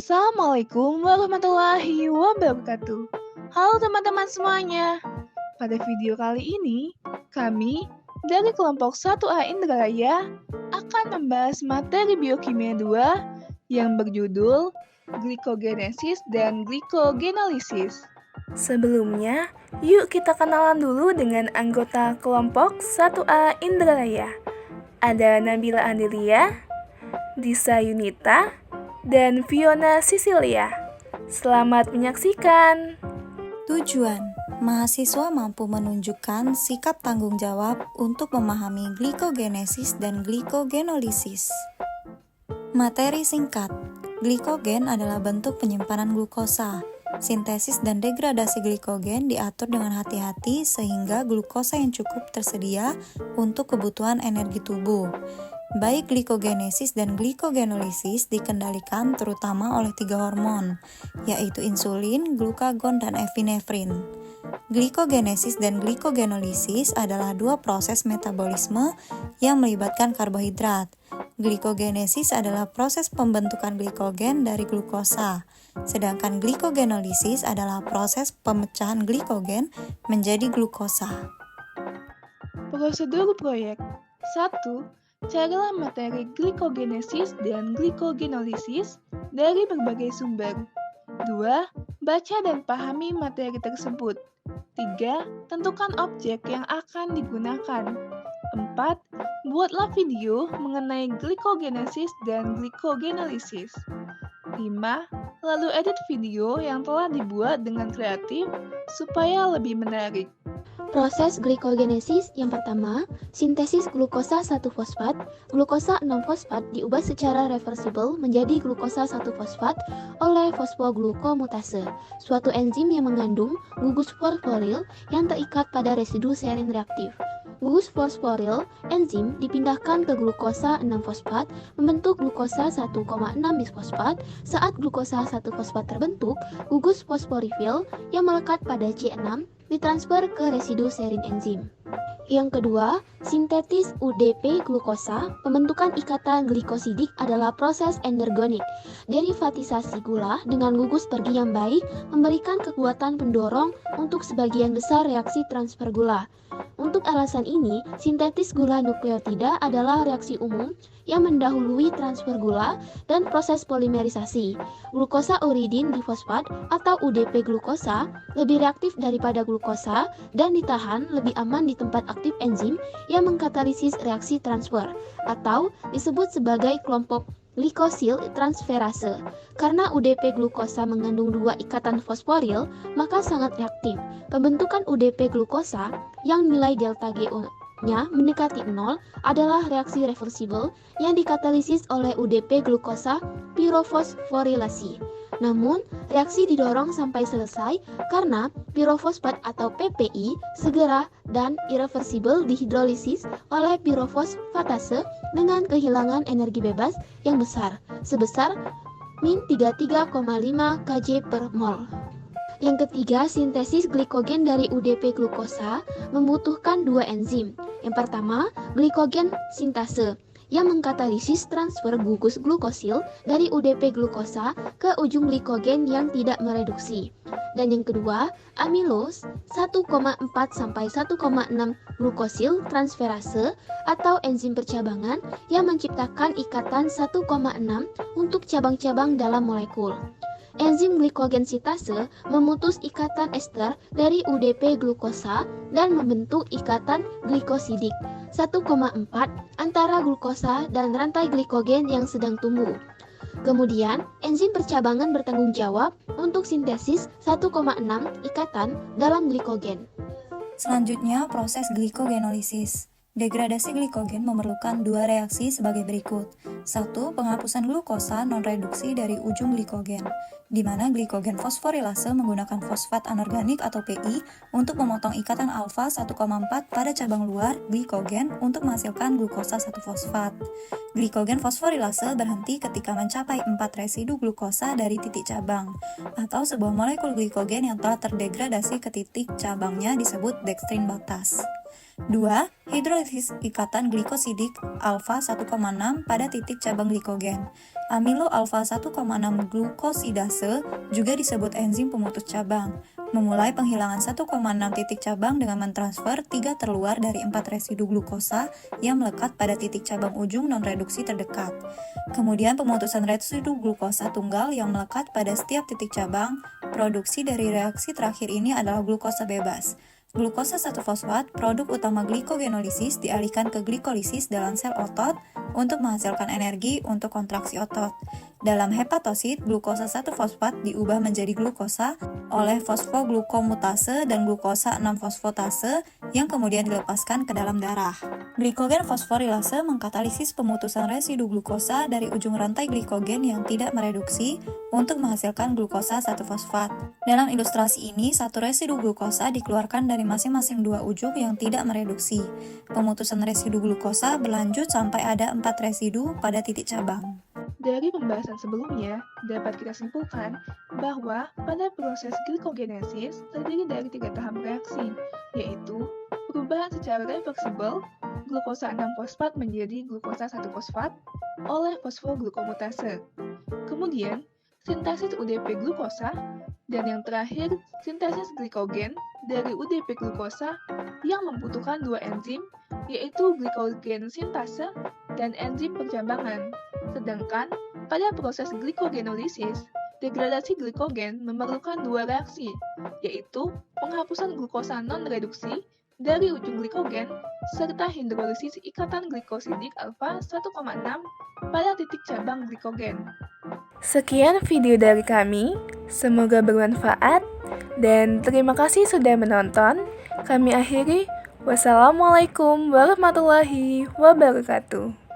Assalamualaikum warahmatullahi wabarakatuh. Halo teman-teman semuanya. Pada video kali ini, kami dari kelompok 1A Indralaya akan membahas materi biokimia 2 yang berjudul glikogenesis dan glikogenolisis. Sebelumnya, yuk kita kenalan dulu dengan anggota kelompok 1A Indralaya. Ada Nabila Andelia, Disa Yunita, dan Fiona Sisilia. Selamat menyaksikan. Tujuan, mahasiswa mampu menunjukkan sikap tanggung jawab untuk memahami glikogenesis dan glikogenolisis. Materi singkat, glikogen adalah bentuk penyimpanan glukosa. Sintesis dan degradasi glikogen diatur dengan hati-hati sehingga glukosa yang cukup tersedia untuk kebutuhan energi tubuh. Baik glikogenesis dan glikogenolisis dikendalikan terutama oleh 3 hormon, yaitu insulin, glukagon, dan epinefrin. Glikogenesis dan glikogenolisis adalah 2 proses metabolisme yang melibatkan karbohidrat. Glikogenesis adalah proses pembentukan glikogen dari glukosa, sedangkan glikogenolisis adalah proses pemecahan glikogen menjadi glukosa. Prosedur proyek 1. Carilah materi glikogenesis dan glikogenolisis dari berbagai sumber. 2. Baca dan pahami materi tersebut. 3. Tentukan objek yang akan digunakan. 4. Buatlah video mengenai glikogenesis dan glikogenolisis. 5. Lalu edit video yang telah dibuat dengan kreatif supaya lebih menarik. Proses glikogenesis yang pertama, sintesis glukosa 1-fosfat. Glukosa 6-fosfat diubah secara reversibel menjadi glukosa 1-fosfat oleh fosfoglukomutase, suatu enzim yang mengandung gugus fosforil yang terikat pada residu serin reaktif. Gugus fosforil enzim dipindahkan ke glukosa 6-fosfat membentuk glukosa 1,6 bisfosfat. Saat glukosa 1-fosfat terbentuk, gugus fosforifil yang melekat pada C6 ditransfer ke residu serin enzim. Yang kedua, sintetis UDP glukosa. Pembentukan ikatan glikosidik adalah proses endergonik. Derivatisasi gula dengan gugus pergi yang baik memberikan kekuatan pendorong untuk sebagian besar reaksi transfer gula. Untuk alasan ini, sintetis gula nukleotida adalah reaksi umum yang mendahului transfer gula dan proses polimerisasi. Glukosa uridin difosfat atau UDP glukosa lebih reaktif daripada glukosa dan ditahan lebih aman di tempat aktif enzim yang mengkatalisis reaksi transfer atau disebut sebagai kelompok glikosil transferase. Karena UDP glukosa mengandung 2 ikatan fosforil, maka sangat reaktif. Pembentukan UDP glukosa yang nilai delta GO-nya mendekati 0 adalah reaksi reversibel yang dikatalisis oleh UDP glukosa pirofosforilasi. Namun, reaksi didorong sampai selesai karena pirofosfat atau PPI segera dan irreversibel dihidrolisis oleh pirofosfatase dengan kehilangan energi bebas yang besar, sebesar min 33,5 kJ per mol. Yang ketiga, sintesis glikogen dari UDP glukosa membutuhkan 2 enzim. Yang pertama, glikogen sintase yang mengkatalisis transfer gugus glukosil dari UDP glukosa ke ujung glikogen yang tidak mereduksi. Dan yang kedua, amilos 1,4 sampai 1,6 glukosil transferase atau enzim percabangan yang menciptakan ikatan 1,6 untuk cabang-cabang dalam molekul. Enzim glikogen sintase memutus ikatan ester dari UDP glukosa dan membentuk ikatan glikosidik 1,4 antara glukosa dan rantai glikogen yang sedang tumbuh. Kemudian, enzim percabangan bertanggung jawab untuk sintesis 1,6 ikatan dalam glikogen. Selanjutnya, proses glikogenolisis. Degradasi glikogen memerlukan 2 reaksi sebagai berikut. 1. Penghapusan glukosa non-reduksi dari ujung glikogen, di mana glikogen fosforilase menggunakan fosfat anorganik atau PI untuk memotong ikatan alfa 1,4 pada cabang luar glikogen untuk menghasilkan glukosa 1-fosfat. Glikogen fosforilase berhenti ketika mencapai 4 residu glukosa dari titik cabang, atau sebuah molekul glikogen yang telah terdegradasi ke titik cabangnya disebut dekstrin batas. 2. Hidrolisis ikatan glikosidik alfa 1,6 pada titik titik cabang glikogen. Amilo alfa 1,6 glukosidase juga disebut enzim pemutus cabang, memulai penghilangan 1,6 titik cabang dengan mentransfer 3 terluar dari 4 residu glukosa yang melekat pada titik cabang ujung non-reduksi terdekat. Kemudian pemutusan residu glukosa tunggal yang melekat pada setiap titik cabang. Produksi dari reaksi terakhir ini adalah glukosa bebas. Glukosa 1-fosfat, produk utama glikogenolisis, dialihkan ke glikolisis dalam sel otot untuk menghasilkan energi untuk kontraksi otot. Dalam hepatosit, glukosa 1-fosfat diubah menjadi glukosa oleh fosfoglukomutase dan glukosa 6-fosfatase yang kemudian dilepaskan ke dalam darah. Glikogen fosforilase mengkatalisis pemutusan residu glukosa dari ujung rantai glikogen yang tidak mereduksi untuk menghasilkan glukosa 1-fosfat. Dalam ilustrasi ini, satu residu glukosa dikeluarkan dari masing-masing dua ujung yang tidak mereduksi. Pemutusan residu glukosa berlanjut sampai ada 4 residu pada titik cabang. Dari pembahasan sebelumnya, dapat kita simpulkan bahwa pada proses glikogenesis terdiri dari 3 tahap reaksi, yaitu perubahan secara reversibel, glukosa 6-fosfat menjadi glukosa 1-fosfat oleh fosfoglukomutase. Kemudian, sintesis UDP glukosa, dan yang terakhir, sintesis glikogen dari UDP glukosa yang membutuhkan 2 enzim, yaitu glikogen sintase dan enzim percambangan. Sedangkan pada proses glikogenolisis, degradasi glikogen memerlukan 2 reaksi, yaitu penghapusan glukosa non-reduksi dari ujung glikogen serta hidrolisis ikatan glikosidik alfa 1,6 pada titik cabang glikogen. Sekian video dari kami, semoga bermanfaat dan terima kasih sudah menonton. Kami akhiri, wassalamualaikum warahmatullahi wabarakatuh.